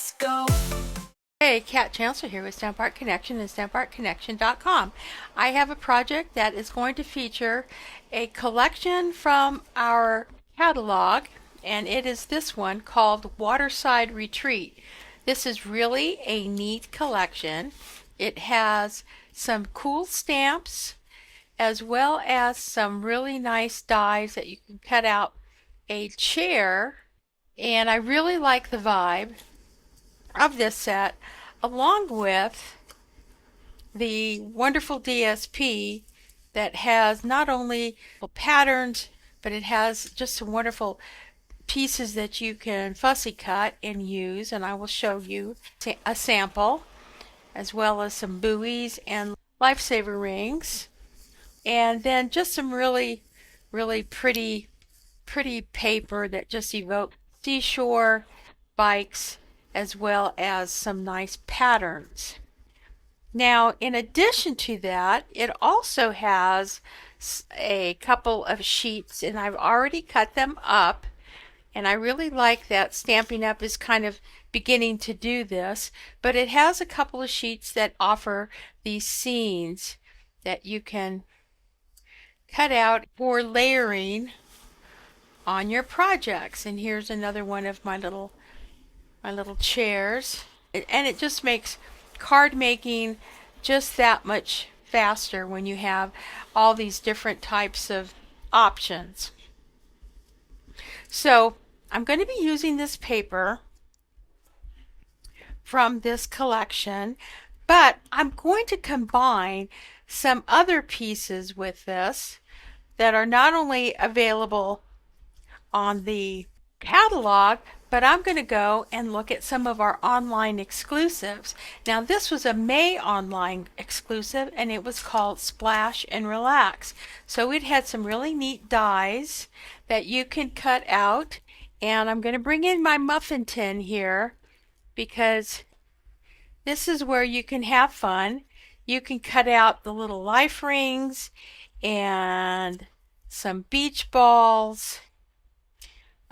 Let's go. Hey, Kat Chancellor here with Stamp Art Connection and StampArtConnection.com. I have a project that is going to feature a collection from our catalog, and it is this one called Waterside Retreat. This is really a neat collection. It has some cool stamps as well as some really nice dies that you can cut out a chair, and I really like the vibe of this set, along with the wonderful DSP that has not only patterns, but it has just some wonderful pieces that you can fussy cut and use, and I will show you a sample, as well as some buoys and lifesaver rings, and then just some really pretty paper that just evoke seashore bikes, as well as some nice patterns. Now, in addition to that, it also has a couple of sheets, and I've already cut them up, and I really like that Stampin' Up! Is kind of beginning to do this, but it has a couple of sheets that offer these scenes that you can cut out for layering on your projects. And here's another one of my little chairs, and it just makes card making just that much faster when you have all these different types of options. So I'm going to be using this paper from this collection, but I'm going to combine some other pieces with this that are not only available on the catalog, but I'm going to go and look at some of our online exclusives. Now, this was a May online exclusive, and it was called Splash and Relax. So it had some really neat dies that you can cut out, and I'm going to bring in my muffin tin here because this is where you can have fun. You can cut out the little life rings and some beach balls,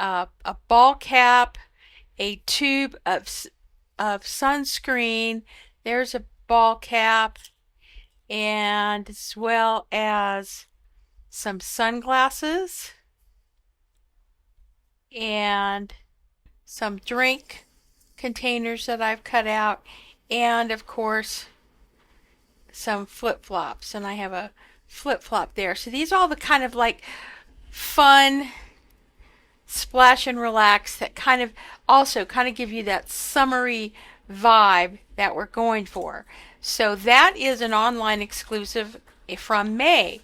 a ball cap, a tube of sunscreen. There's a ball cap, and as well as some sunglasses and some drink containers that I've cut out, and of course some flip-flops, and I have a flip-flop there. So these are all the kind of like fun splash and relax that kind of give you that summery vibe that we're going for. So that is an online exclusive from May.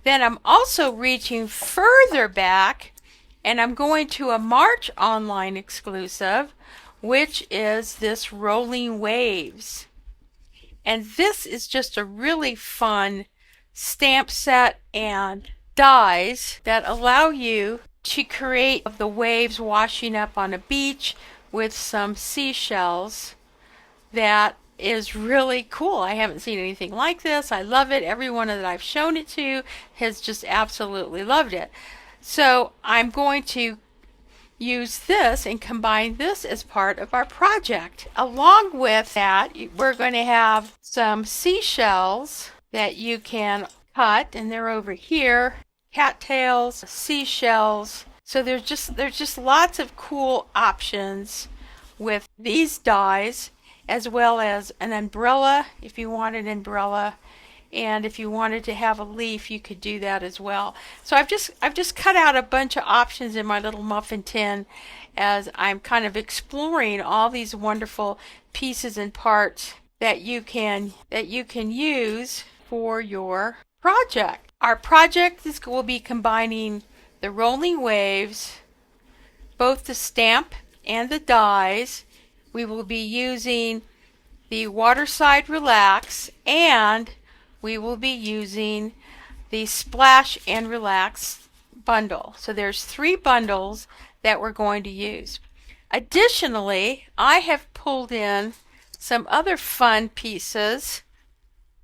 Then I'm also reaching further back, and I'm going to a March online exclusive, which is this Rolling Waves. And this is just a really fun stamp set and dies that allow you to create the waves washing up on a beach with some seashells. That is really cool. I haven't seen anything like this. I love it. Everyone that I've shown it to has just absolutely loved it. So I'm going to use this and combine this as part of our project. Along with that, we're going to have some seashells that you can cut, and they're over here. Cattails, seashells. So there's just lots of cool options with these dies, as well as an umbrella if you want an umbrella, and if you wanted to have a leaf, you could do that as well. So I've just cut out a bunch of options in my little muffin tin as I'm kind of exploring all these wonderful pieces and parts that you can use for your project. Our project will be combining the Rolling Waves, both the stamp and the dies. We will be using the Waterside Relax, and we will be using the Splash and Relax bundle. So there's 3 bundles that we're going to use. Additionally, I have pulled in some other fun pieces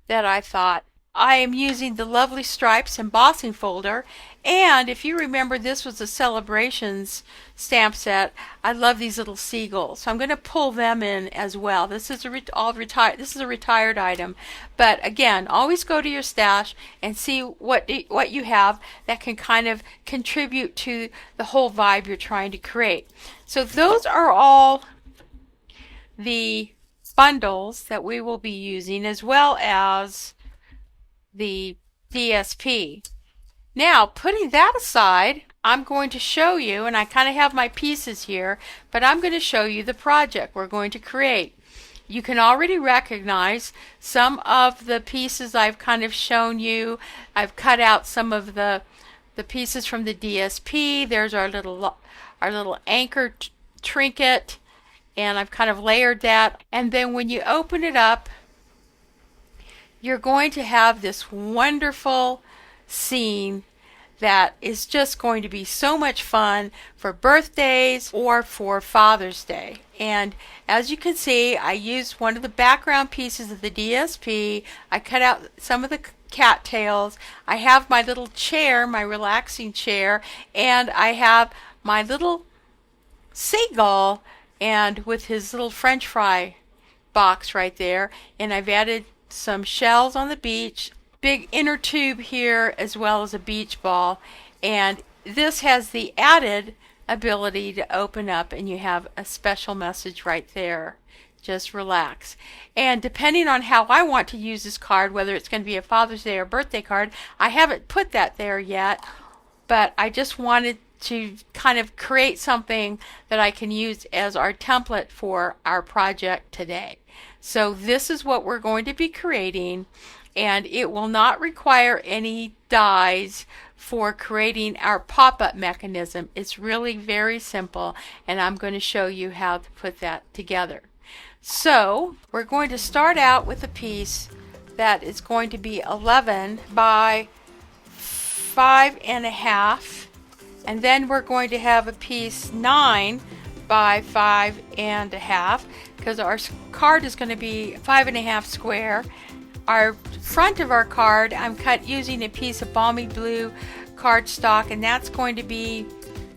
that I thought. I am using the Lovely Stripes embossing folder, And if you remember, this was a Celebrations stamp set. I love these little seagulls, so I'm going to pull them in as well. This is This is a retired item, but again, always go to your stash and see what you have that can kind of contribute to the whole vibe you're trying to create. So those are all the bundles that we will be using, as well as the DSP. Now, putting that aside, I'm going to show you, and I kind of have my pieces here, but I'm going to show you the project we're going to create. You can already recognize some of the pieces I've kind of shown you. I've cut out some of the pieces from the DSP. There's our little anchor trinket, and I've kind of layered that. And then when you open it up, you're going to have this wonderful scene that is just going to be so much fun for birthdays or for Father's Day. And as you can see, I used one of the background pieces of the DSP. I cut out some of the cattails. I have my little chair, my relaxing chair, and I have my little seagull, and with his little French fry box right there. And I've added some shells on the beach, big inner tube here, as well as a beach ball. And this has the added ability to open up, and you have a special message right there. Just relax. And depending on how I want to use this card, whether it's going to be a Father's Day or birthday card, I haven't put that there yet, but I just wanted to kind of create something that I can use as our template for our project today. So this is what we're going to be creating, and it will not require any dies for creating our pop-up mechanism. It's really very simple, and I'm going to show you how to put that together. So we're going to start out with a piece that is going to be 11 by 5.5, and then we're going to have a piece 9 by 5.5, because our card is going to be 5.5 square. Our front of our card, I'm cut using a piece of balmy blue cardstock, and that's going to be,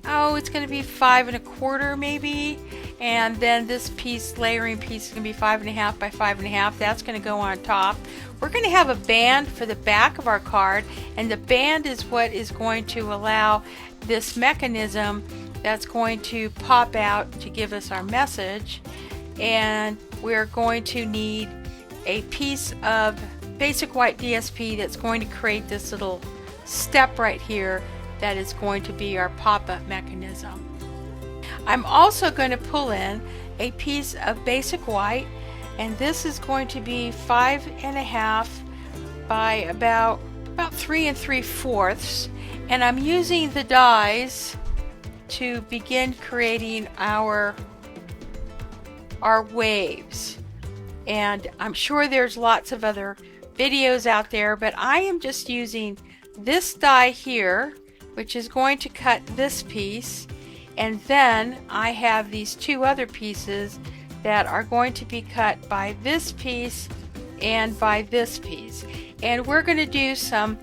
it's going to be 5.25 maybe. And then this piece, layering piece, is going to be 5.5 by 5.5. That's going to go on top. We're going to have a band for the back of our card, and the band is what is going to allow this mechanism that's going to pop out to give us our message. And we're going to need a piece of basic white DSP that's going to create this little step right here that is going to be our pop-up mechanism. I'm also going to pull in a piece of basic white, and this is going to be 5.5 by about 3 3/4, and I'm using the dies to begin creating our waves. And I'm sure there's lots of other videos out there, but I am just using this die here, which is going to cut this piece, and then I have these two other pieces that are going to be cut by this piece and by this piece. And we're going to do some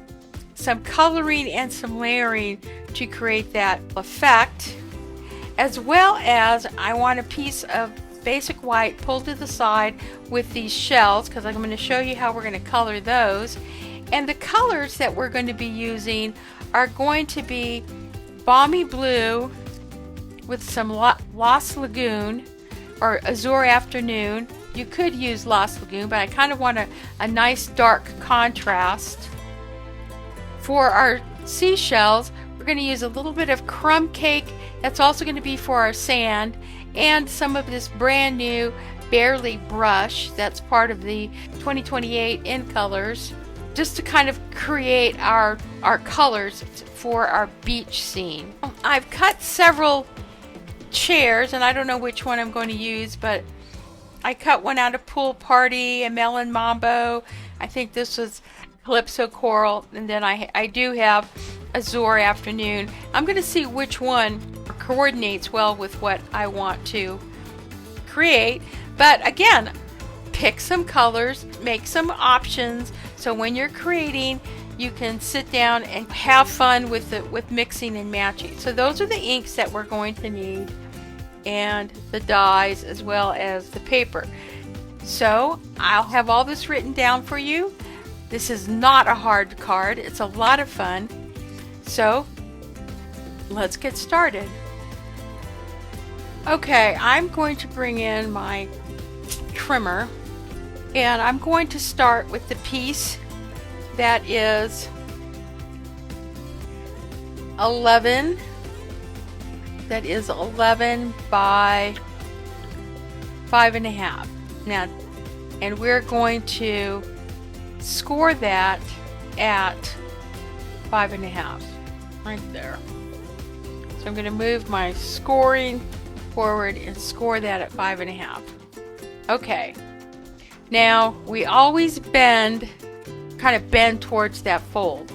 coloring and some layering to create that effect, as well as I want a piece of basic white pulled to the side with these shells, because I'm going to show you how we're going to color those. And the colors that we're going to be using are going to be balmy blue with some Lost Lagoon or Azure Afternoon. You could use Lost Lagoon, but I kind of want a nice dark contrast. For our seashells, we're going to use a little bit of crumb cake. That's also going to be for our sand, and some of this brand new Barely brush that's part of the 2028 in colors, just to kind of create our colors for our beach scene. I've cut several chairs, and I don't know which one I'm going to use, but I cut one out of Pool Party, a Melon Mambo. I think this was Calypso Coral, and then I do have Azure Afternoon. I'm going to see which one coordinates well with what I want to create. But again, pick some colors, make some options, so when you're creating, you can sit down and have fun with mixing and matching. So those are the inks that we're going to need, and the dyes as well as the paper. So I'll have all this written down for you. This is not a hard card. It's a lot of fun. So let's get started. Okay, I'm going to bring in my trimmer, and I'm going to start with the piece that is 11 by 5.5. Now, and we're going to score that at 5.5 right there. So I'm going to move my scoring forward and score that at 5.5. Okay, now we always kind of bend towards that fold.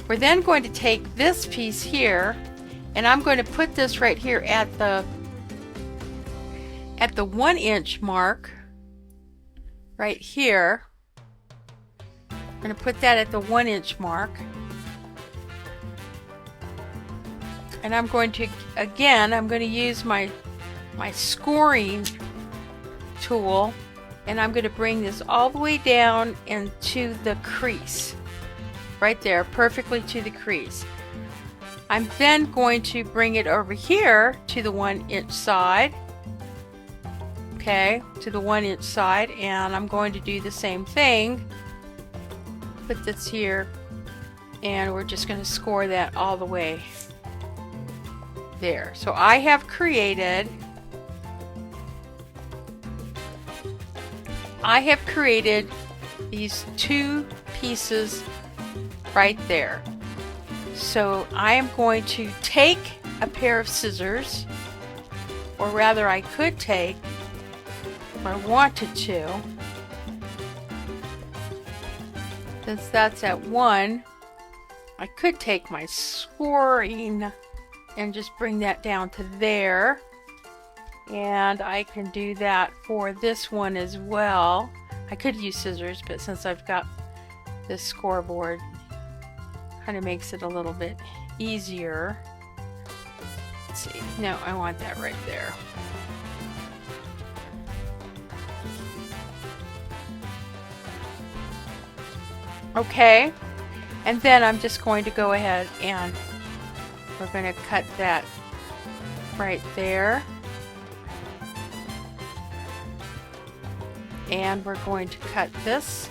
We're then going to take this piece here, and I'm going to put this right here at the 1 inch mark right here. I'm going to put that at the 1 inch mark, and I'm going to use my scoring tool, and I'm going to bring this all the way down into the crease right there, perfectly to the crease. I'm then going to bring it over here to the 1 inch side, okay, to the 1 inch side, and I'm going to do the same thing. Put this here, and we're just going to score that all the way there. So I have created these two pieces right there. So I am going to take a pair of scissors, or rather I could take, if I wanted to, since that's at 1, I could take my scoring and just bring that down to there. And I can do that for this one as well. I could use scissors, but since I've got this scoreboard, kind of makes it a little bit easier. Let's see. No, I want that right there. Okay, and then I'm just going to go ahead and we're going to cut that right there. And we're going to cut this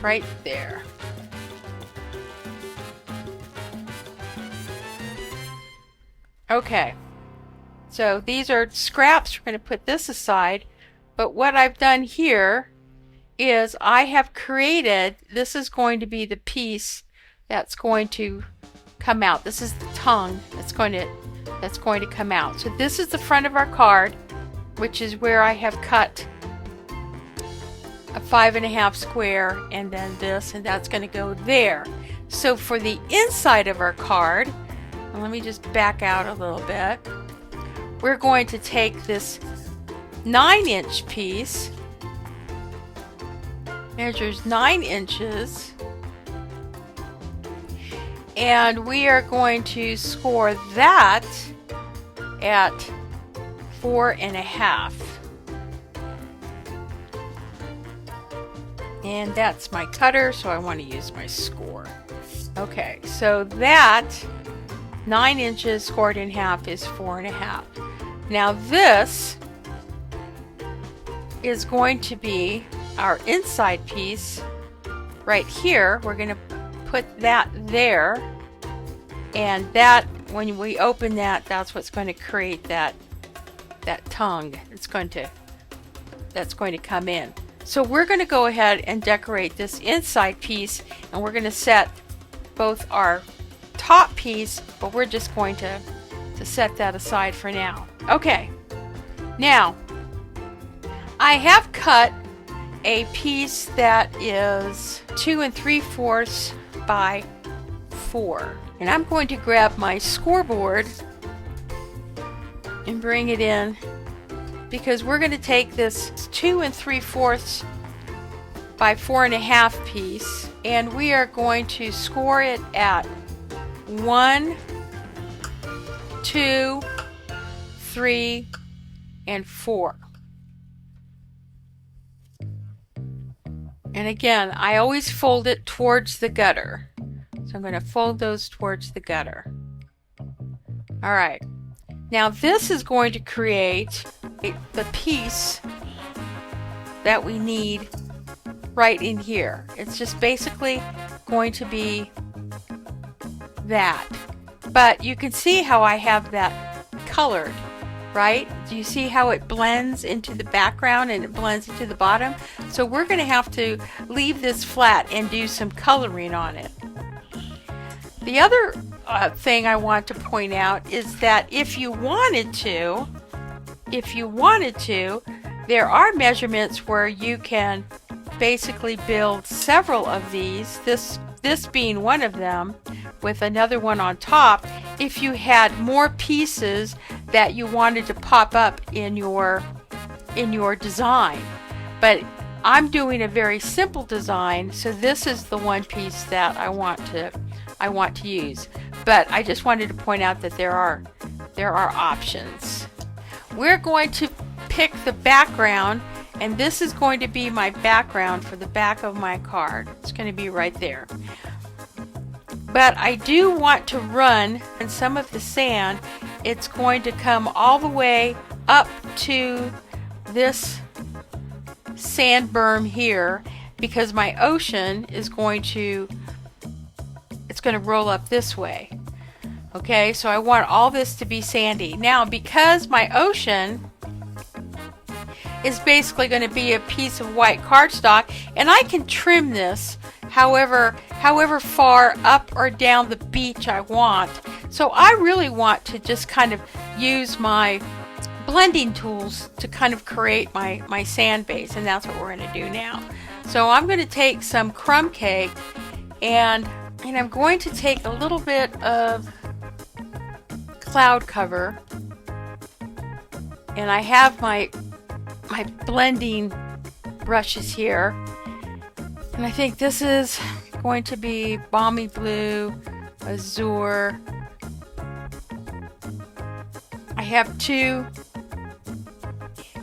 right there. Okay, so these are scraps. We're going to put this aside, but what I've done here is I have created, this is going to be the piece that's going to come out. This is the tongue that's going to come out. So this is the front of our card, which is where I have cut a 5.5 square, and then this, and that's going to go there. So for the inside of our card, and let me just back out a little bit, we're going to take this 9 inch piece, measures 9 inches, and we are going to score that at 4.5. And that's my cutter, so I want to use my score. Okay, so that 9 inches scored in half is 4.5. Now this is going to be our inside piece right here. We're going to put that there, and that, when we open that, that's what's going to create that tongue. That's going to come in. So we're going to go ahead and decorate this inside piece, and we're going to set both our top piece, but we're just going to set that aside for now. Okay, now I have cut a piece that is 2 3/4 by 4, and I'm going to grab my scoreboard and bring it in, because we're going to take this 2 3/4 by 4.5 piece, and we are going to score it at 1, 2, 3, and 4. And again, I always fold it towards the gutter. So I'm going to fold those towards the gutter. Alright, now this is going to create the piece that we need right in here. It's just basically going to be that. But you can see how I have that colored, right? Do you see how it blends into the background and it blends into the bottom? So we're going to have to leave this flat and do some coloring on it. The other thing I want to point out is that if you wanted to, there are measurements where you can basically build several of these, this being one of them, with another one on top, if you had more pieces that you wanted to pop up in your design. But I'm doing a very simple design, so this is the one piece that I want to use. But I just wanted to point out that there are options. We're going to pick the background, and this is going to be my background for the back of my card. It's going to be right there. But I do want to run, and some of the sand, it's going to come all the way up to this sand berm here, because my ocean is going to roll up this way. Okay, so I want all this to be sandy. Now, because my ocean is basically going to be a piece of white cardstock, and I can trim this however far up or down the beach I want. So I really want to just kind of use my blending tools to kind of create my sand base, and that's what we're going to do now. So I'm going to take some crumb cake, and I'm going to take a little bit of cloud cover, and I have my blending brushes here, and I think this is going to be balmy blue, azure. I have 2,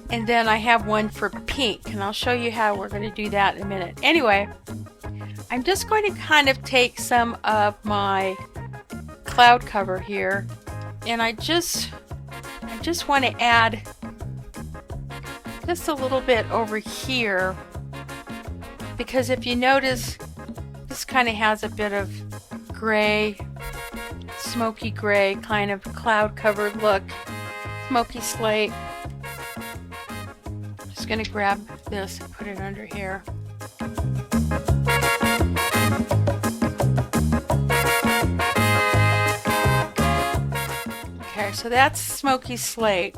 and then I have one for pink, and I'll show you how we're going to do that in a minute. Anyway, I'm just going to kind of take some of my cloud cover here, and I just want to add just a little bit over here, because if you notice, this kind of has a bit of gray, smoky gray kind of cloud covered look, smoky slate. Just going to grab this and put it under here. Okay, so that's smoky slate.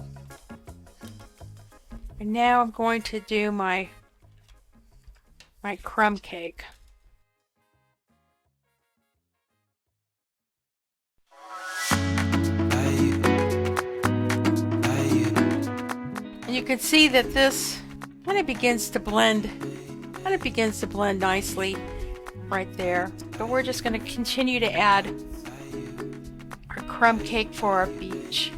And now I'm going to do my crumb cake. And you can see that this kind of begins to blend nicely right there. But we're just going to continue to add our crumb cake for our beach.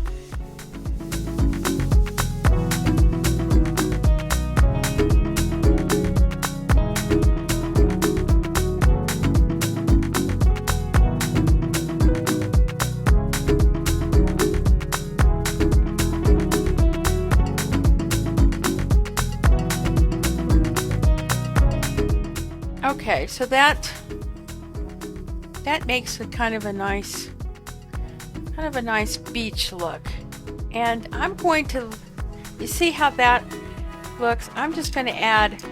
Okay, so that makes a kind of a nice beach look. And I'm going to, you see how that looks? I'm just going to add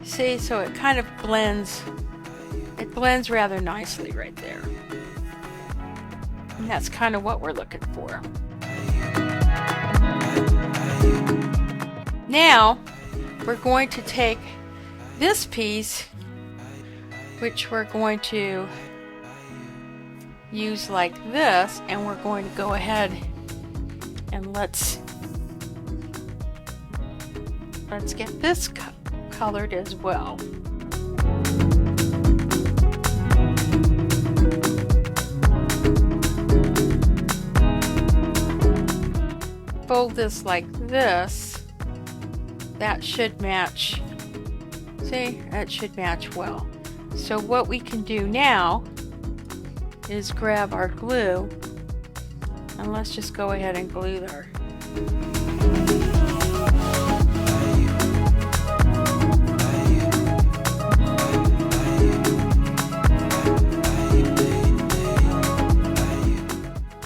see, so it kind of blends, it blends rather nicely right there. And that's kind of what we're looking for. Now we're going to take this piece, which we're going to use like this, and we're going to go ahead and let's get this colored as well. Fold this like this. That should match. See, that should match well. So what we can do now is grab our glue, and let's just go ahead and glue our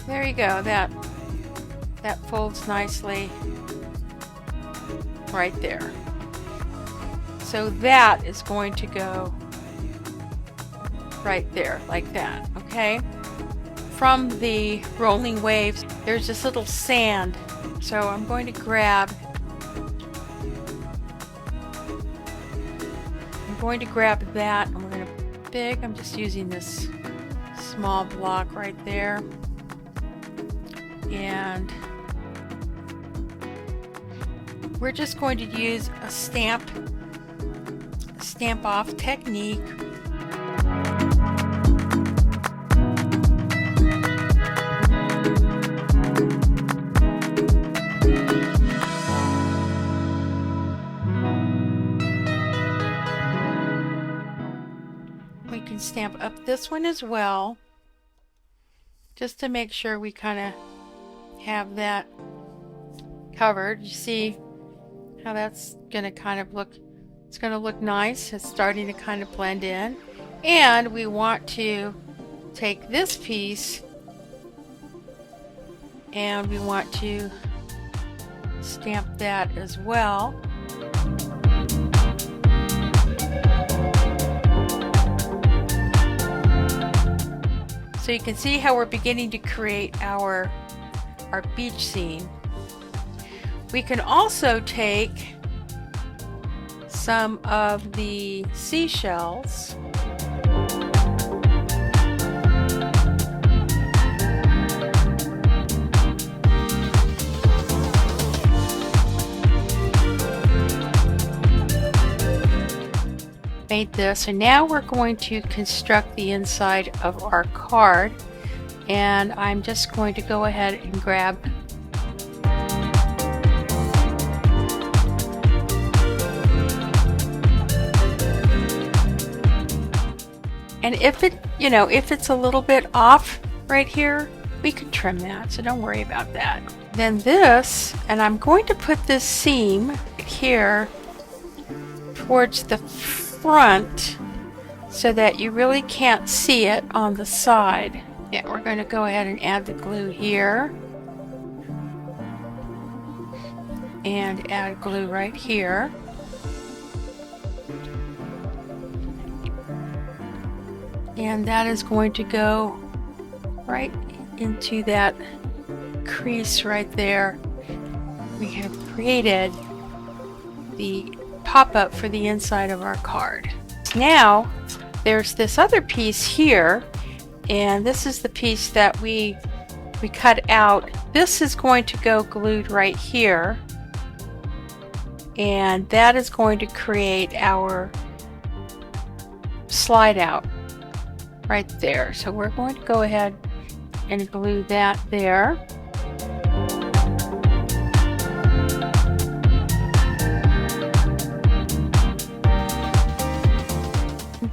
there you go. That folds nicely right there. So that is going to go right there like that, okay? From the rolling waves, there's this little sand. So I'm going to grab that, and we're going to I'm just using this small block right there. And we're just going to use a stamp off technique. We can stamp up this one as well, just to make sure we kind of have that covered. You see how that's going to kind of look, it's going to look nice. It's starting to kind of blend in. And we want to take this piece and we want to stamp that as well. So you can see how we're beginning to create our beach scene. We can also take some of the seashells made this, and now we're going to construct the inside of our card, and I'm just going to go ahead and grab and if it's a little bit off right here, we can trim that, so don't worry about that. Then this, and I'm going to put this seam here towards the front so that you really can't see it on the side. Yeah, we're going to go ahead and add the glue here and add glue right here. And that is going to go right into that crease right there. We have created the pop-up for the inside of our card. Now there's this other piece here, and this is the piece that we cut out. This is going to go glued right here, and that is going to create our slide out right there. So we're going to go ahead and glue that there.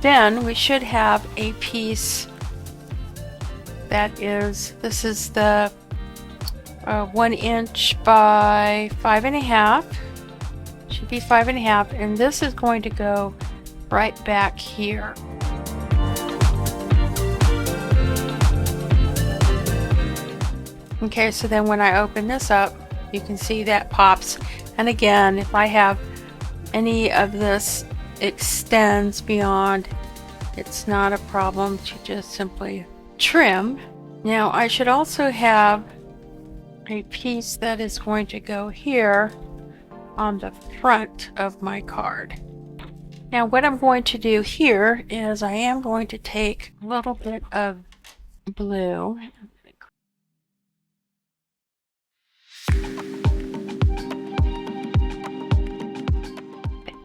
Then we should have a piece that is, this is the 1 inch by 5.5, should be 5.5, and this is going to go right back here. Okay, so then when I open this up, you can see that pops, and again, if I have any of this extends beyond, it's not a problem to just simply trim. Now I should also have a piece that is going to go here on the front of my card. Now what I'm going to do here is I am going to take a little bit of blue.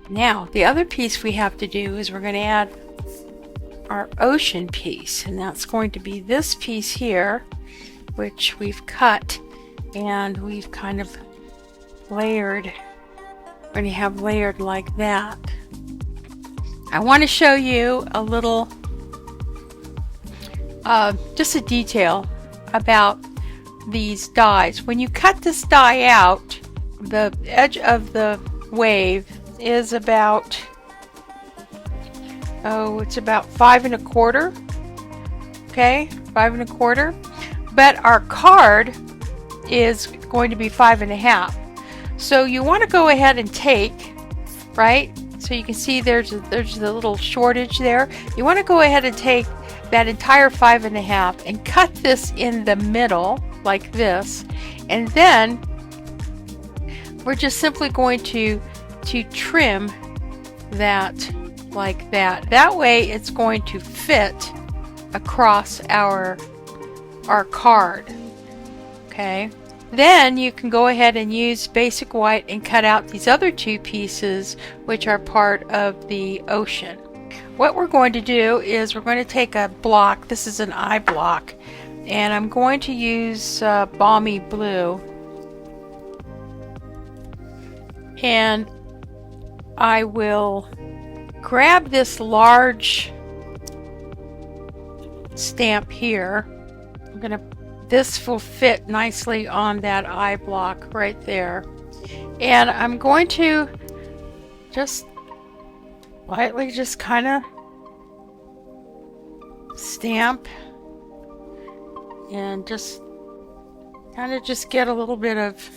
Now, the other piece we have to do is we're going to add our ocean piece, and that's going to be this piece here, which we've cut and we've kind of layered. We're going to have layered like that. I want to show you a little, just a detail about these dies. When you cut this die out, the edge of the wave is about, it's about 5 1/4. Okay, 5 1/4. But our card is going to be 5 1/2. So you want to go ahead and take, right? So you can see there's the little shortage there. You want to go ahead and take that entire 5 1/2 and cut this in the middle like this, and then we're just simply going to trim that like that. That way it's going to fit across our card. Okay, then you can go ahead and use basic white and cut out these other two pieces which are part of the ocean. What we're going to do is we're going to take a block. This is an eye block, and I'm going to use balmy blue, and I will grab this large stamp here. This will fit nicely on that eye block right there, and I'm going to just lightly just kind of stamp and just kind of just get a little bit of,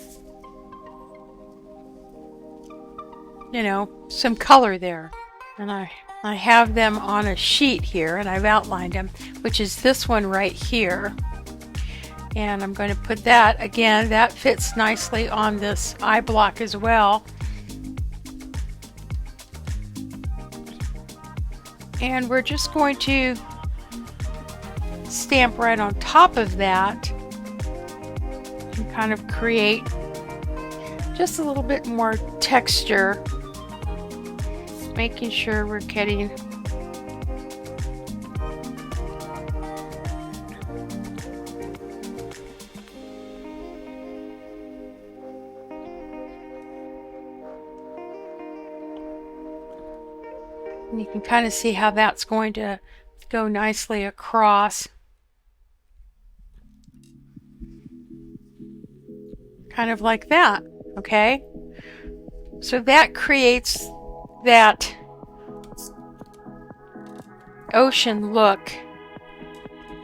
you know, some color there. And I have them on a sheet here, and I've outlined them, which is this one right here. And I'm going to put that, again, that fits nicely on this eye block as well. And we're just going to stamp right on top of that and kind of create just a little bit more texture, making sure we're getting and you can kind of see how that's going to go nicely across, kind of like that. Okay, so that creates that ocean look,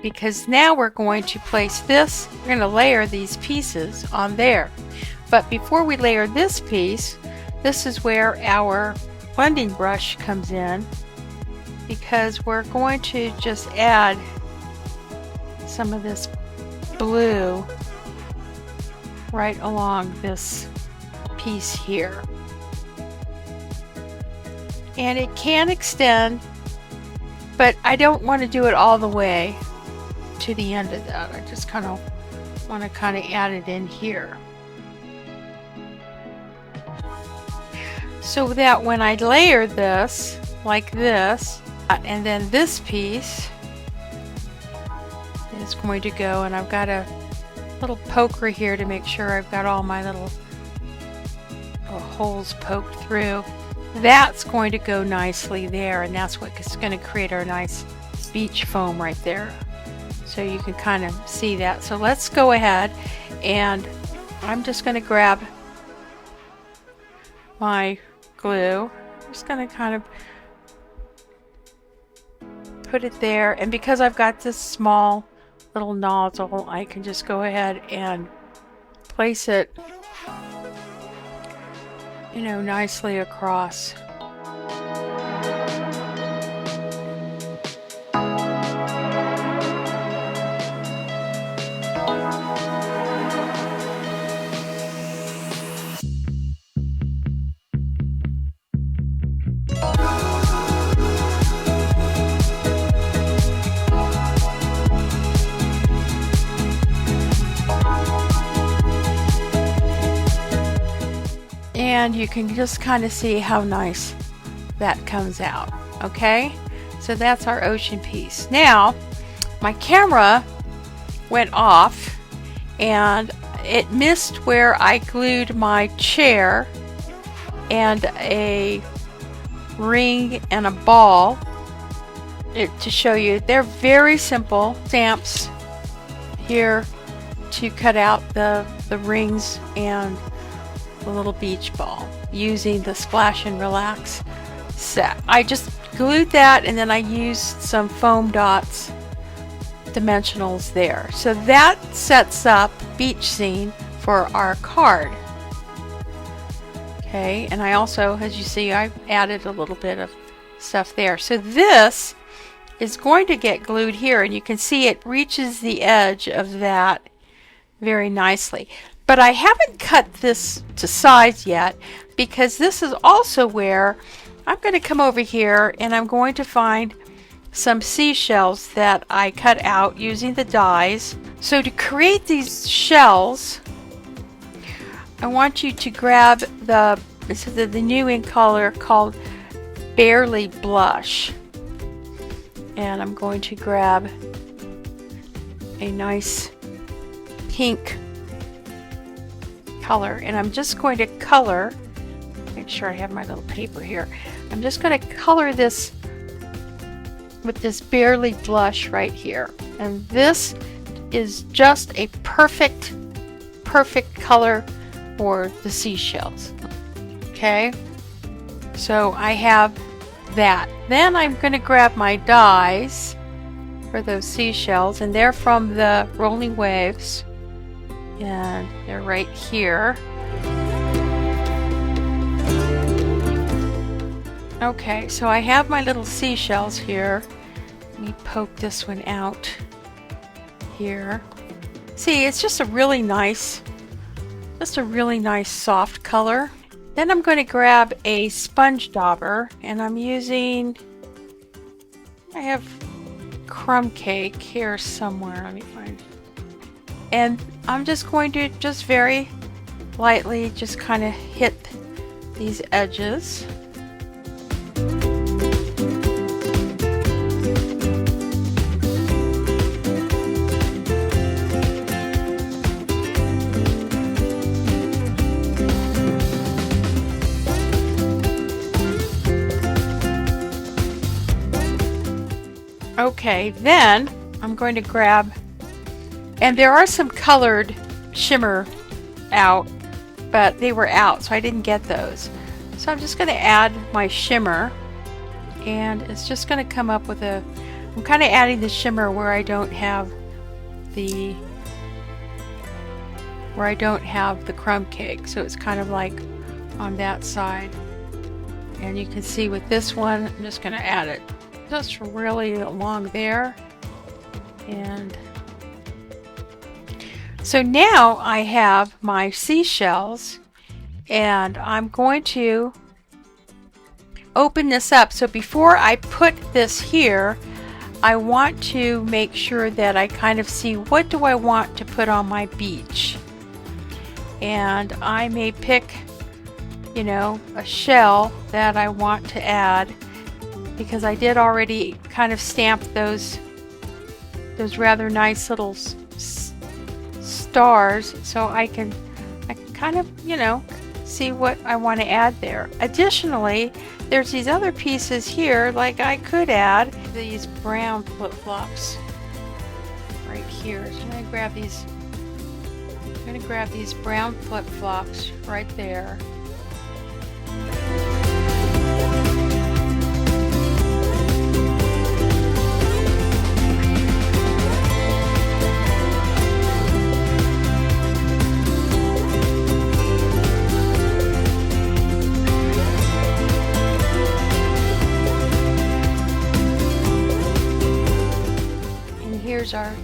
because now we're going to place this, we're going to layer these pieces on there. But before we layer this piece, this is where our blending brush comes in, because we're going to just add some of this blue right along this piece here. And it can extend, but I don't want to do it all the way to the end of that. I just kind of want to kind of add it in here, so that when I layer this like this, and then this piece is going to go, and I've got a little poker here to make sure I've got all my little holes poked through. That's going to go nicely there, and that's what's going to create our nice beach foam right there. So you can kind of see that. So let's go ahead, and I'm just going to grab my glue. I'm just going to kind of put it there, and because I've got this small little nozzle, I can just go ahead and place it, you know, nicely across. and you can just kind of see how nice that comes out. Okay, so that's our ocean piece. Now my camera went off and it missed where I glued my chair and a ring and a ball. To show you, they're very simple stamps here to cut out the rings and the little beach ball using the Splash and Relax set. I just glued that and then I used some foam dots dimensionals there. So that sets up beach scene for our card. Okay, and I also, as you see, I added a little bit of stuff there. So this is going to get glued here, and you can see it reaches the edge of that very nicely. But I haven't cut this to size yet, because this is also where I'm going to come over here and I'm going to find some seashells that I cut out using the dies. So to create these shells, I want you to grab the new ink color called Barely Blush, and I'm going to grab a nice pink color, and I'm just going to color, make sure I have my little paper here, I'm just going to color this with this Barely Blush right here, and this is just a perfect color for the seashells. Okay, so I have that. Then I'm going to grab my dies for those seashells, and they're from the Rolling Waves, and they're right here. Okay, so I have my little seashells here. Let me poke this one out here. See, it's just a really nice soft color. Then I'm going to grab a sponge dauber, and I have crumb cake here somewhere. Let me find it. And I'm just going to very lightly just kind of hit these edges. Okay, then I'm going to grab, and there are some colored shimmer out, but they were out, so I didn't get those. So I'm just going to add my shimmer, and it's just going to come up with I'm kind of adding the shimmer where I don't have the crumb cake, so it's kind of like on that side. And you can see with this one, I'm just going to add it just really along there. And so now I have my seashells, and I'm going to open this up. So before I put this here, I want to make sure that I kind of see what do I want to put on my beach. And I may pick, a shell that I want to add, because I did already kind of stamp those rather nice little stars, so I can kind of see what I want to add there. Additionally, there's these other pieces here, like I could add these brown flip-flops right here. So I'm going to grab these brown flip-flops right there. Our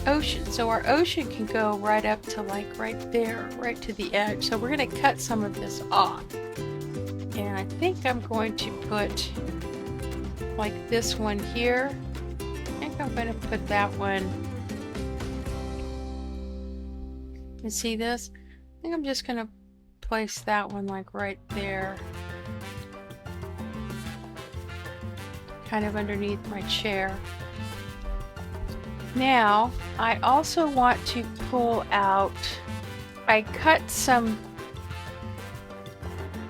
ocean. So our ocean can go right up to like right there, right to the edge. So we're going to cut some of this off. And I think I'm going to put like this one here. I think I'm going to put that one. You see this? I think I'm just going to place that one like right there, kind of underneath my chair. Now I also want to pull out, I cut some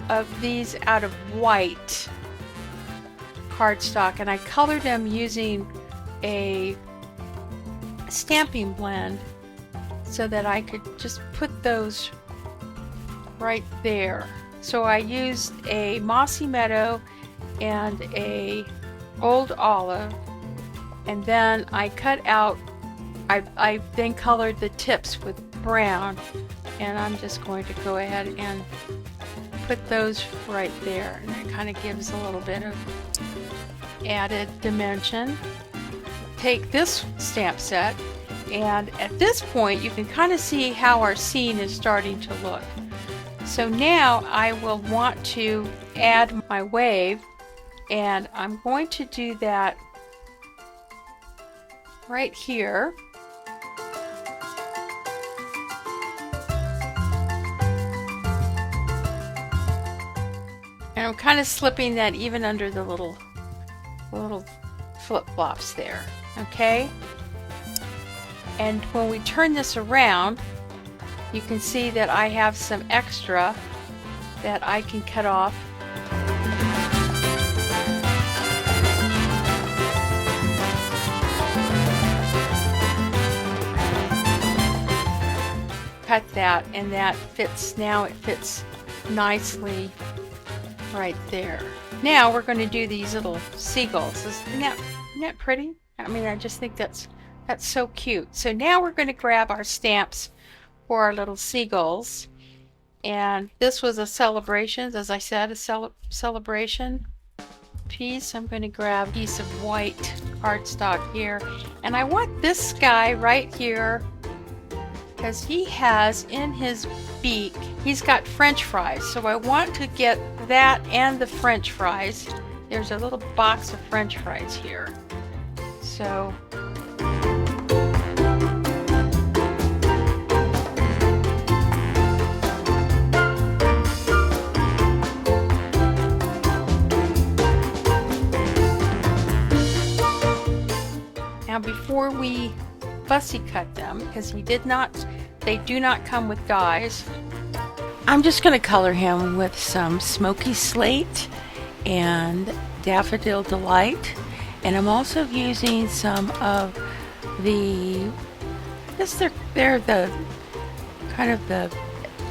of these out of white cardstock and I colored them using a stamping blend so that I could just put those right there. So I used a mossy meadow and a old olive, and then I cut out, I then colored the tips with brown, and I'm just going to go ahead and put those right there, and it kind of gives a little bit of added dimension. Take this stamp set, and at this point you can kind of see how our scene is starting to look. So now I will want to add my wave, and I'm going to do that right here. And I'm kind of slipping that even under the little flip-flops there, okay? And when we turn this around, you can see that I have some extra that I can cut off. Cut that, and that fits, now it fits nicely right there. Now we're going to do these little seagulls. Isn't that pretty? I mean, I just think that's so cute. So now we're going to grab our stamps for our little seagulls, and this was a celebration, as I said, a celebration piece. I'm going to grab a piece of white cardstock here, and I want this guy right here because he has in his beak, he's got French fries, so I want to get that and the French fries. There's a little box of French fries here, so now before we fussy cut them, because they do not come with dies, I'm just going to color him with some Smoky Slate and Daffodil Delight, and I'm also using some of the, I guess they're the kind of the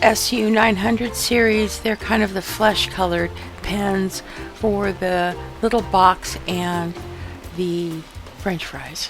SU 900 series. They're kind of the flesh colored pens for the little box and the French fries.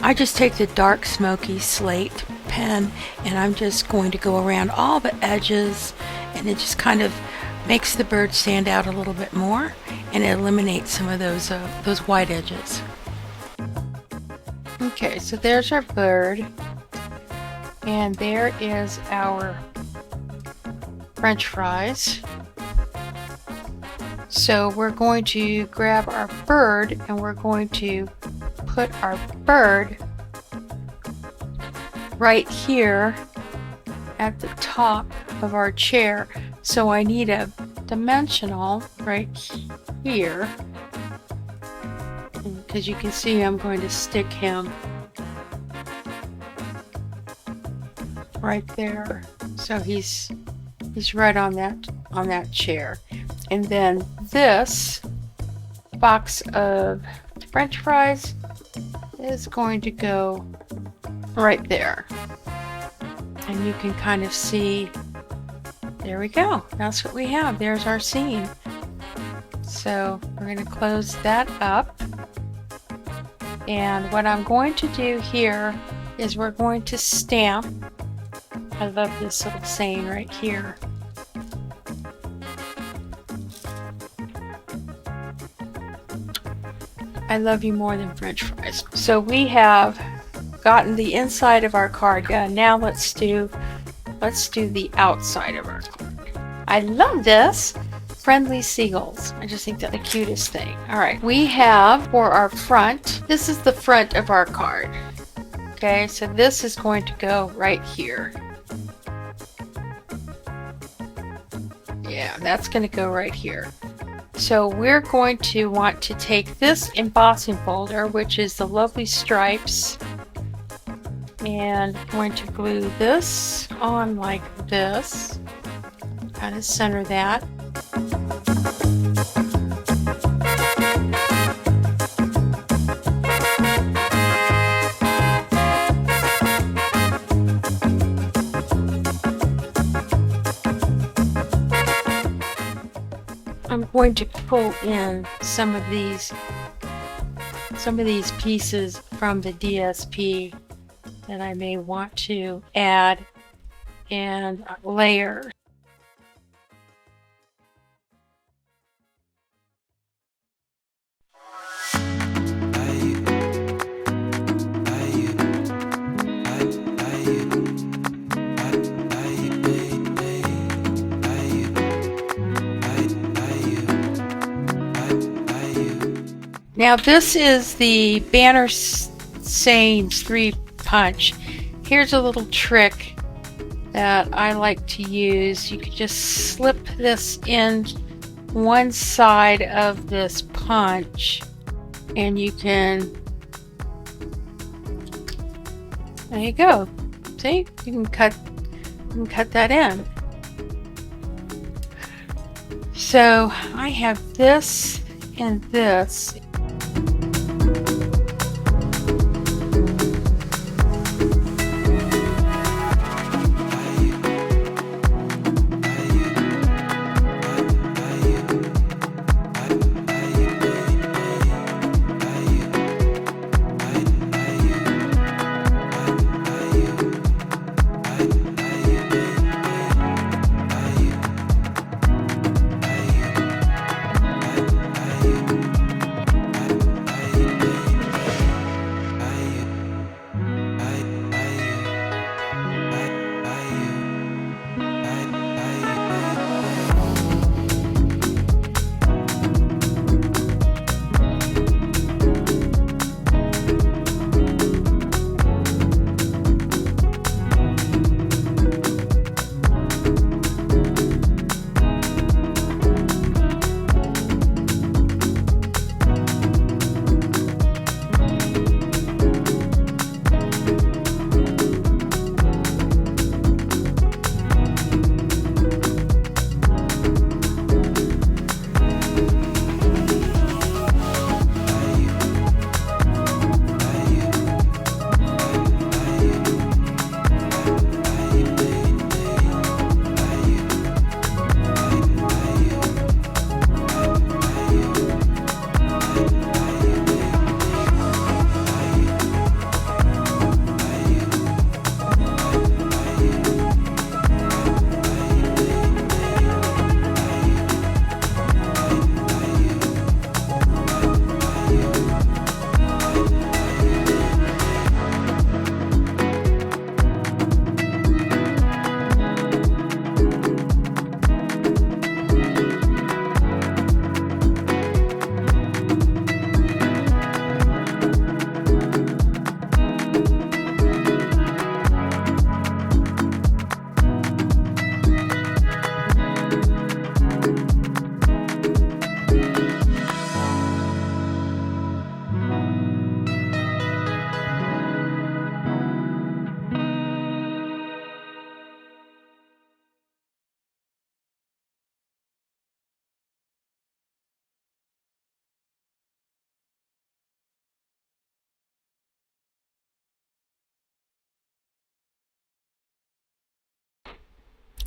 I just take the dark Smoky Slate pen and I'm just going to go around all the edges, and it just kind of makes the bird stand out a little bit more, and it eliminates some of those white edges. Okay, so there's our bird, and there is our French fries. So we're going to grab our bird and we're going to put our bird right here at the top of our chair. So I need a dimensional right here, because you can see I'm going to stick him right there. So he's right on that chair. And then this box of French fries is going to go right there. And you can kind of see, there we go. That's what we have. There's our scene. So we're going to close that up. And what I'm going to do here is we're going to stamp. I love this little saying right here. I love you more than French fries. So we have gotten the inside of our card done. Now let's do the outside of our card. I love this. Friendly Seagulls. I just think they're the cutest thing. Alright, we have for our front, this is the front of our card. Okay, so this is going to go right here. Yeah, that's going to go right here. So we're going to want to take this embossing folder, which is the lovely stripes, and going to glue this on like this. Kind of center that. I'm going to pull in some of these pieces from the DSP that I may want to add and layer. Now this is the banner sayings 3 punch. Here's a little trick that I like to use. You can just slip this in one side of this punch and you can, there you go. See, you can cut that in. So I have this and this.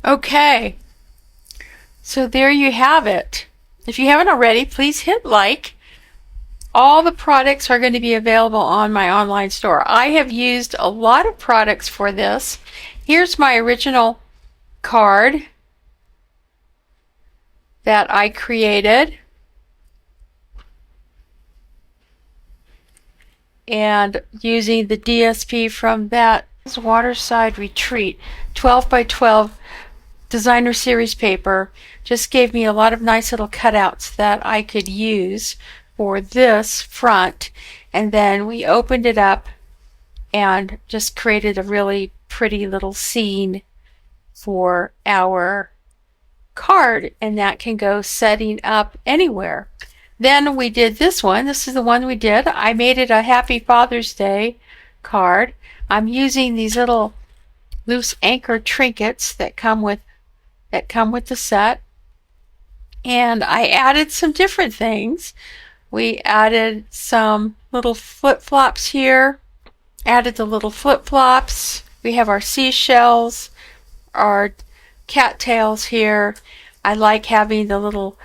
Okay, so there you have it. If you haven't already, please hit like. All the products are going to be available on my online store. I have used a lot of products for this. Here's my original card that I created. And using the DSP from that Waterside Retreat 12 by 12 designer series paper just gave me a lot of nice little cutouts that I could use for this front. And then we opened it up and just created a really pretty little scene for our card, and that can go setting up anywhere. Then we did this one. This is the one we did. I made it a Happy Father's Day card. I'm using these little loose anchor trinkets that come with the set. And I added some different things. We added some little flip-flops here. Added the little flip-flops. We have our seashells, our cattails here. I like having the little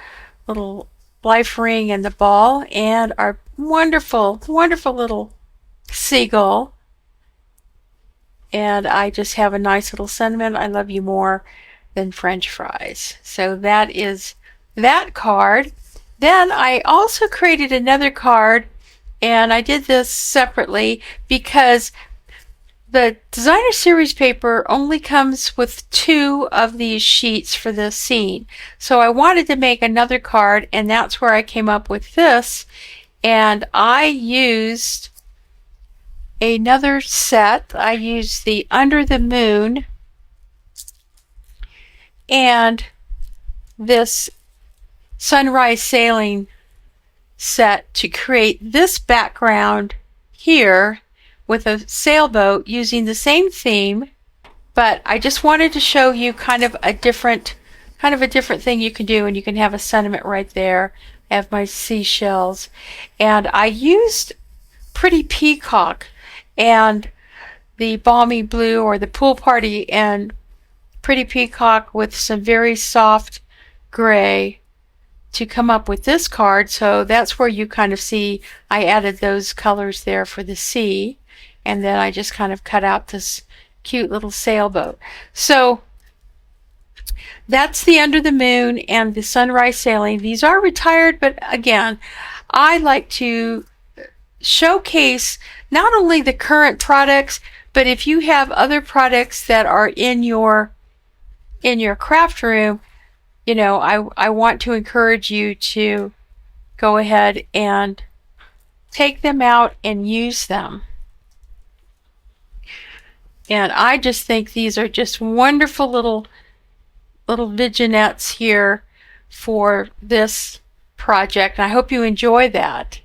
life ring and the ball, and our wonderful little seagull. And I just have a nice little sentiment. I love you more than French fries. So that is that card. Then I also created another card, and I did this separately because the designer series paper only comes with 2 of these sheets for the scene. So I wanted to make another card, and that's where I came up with this. And I used another set. I used the Under the Moon and this Sunrise Sailing set to create this background here with a sailboat using the same theme, but I just wanted to show you kind of a different thing you can do, and you can have a sentiment right there. I have my seashells, and I used Pretty Peacock and the Balmy Blue, or the Pool Party, and Pretty Peacock with some very soft gray to come up with this card. So that's where you kind of see I added those colors there for the sea. And then I just kind of cut out this cute little sailboat. So that's the Under the Moon and the Sunrise Sailing. These are retired, but again, I like to showcase not only the current products, but if you have other products that are in your craft room, you know, I want to encourage you to go ahead and take them out and use them. And I just think these are just wonderful little vignettes here for this project. And I hope you enjoy that.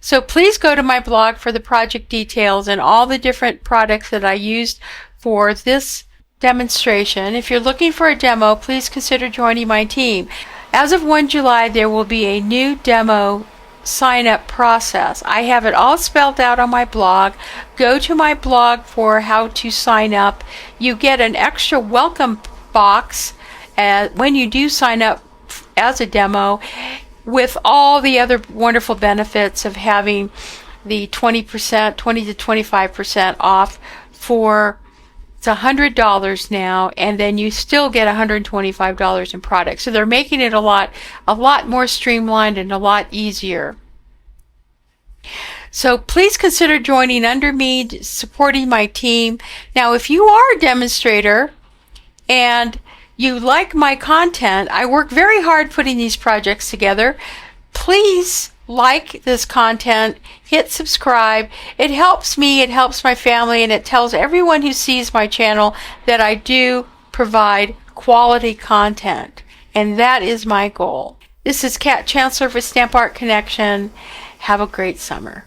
So please go to my blog for the project details and all the different products that I used for this demonstration. If you're looking for a demo, please consider joining my team. As of 1 July, there will be a new demo sign-up process. I have it all spelled out on my blog. Go to my blog for how to sign up. You get an extra welcome box when you do sign up as a demo, with all the other wonderful benefits of having the 20% to 25% off for it's $100 now, and then you still get $125 in products. So they're making it a lot more streamlined and a lot easier. So please consider joining under me, supporting my team. Now, if you are a demonstrator and you like my content, I work very hard putting these projects together. Please like this content, hit subscribe. It helps me, it helps my family, and it tells everyone who sees my channel that I do provide quality content. And that is my goal. This is Kat Chancellor for Stamp Art Connection. Have a great summer.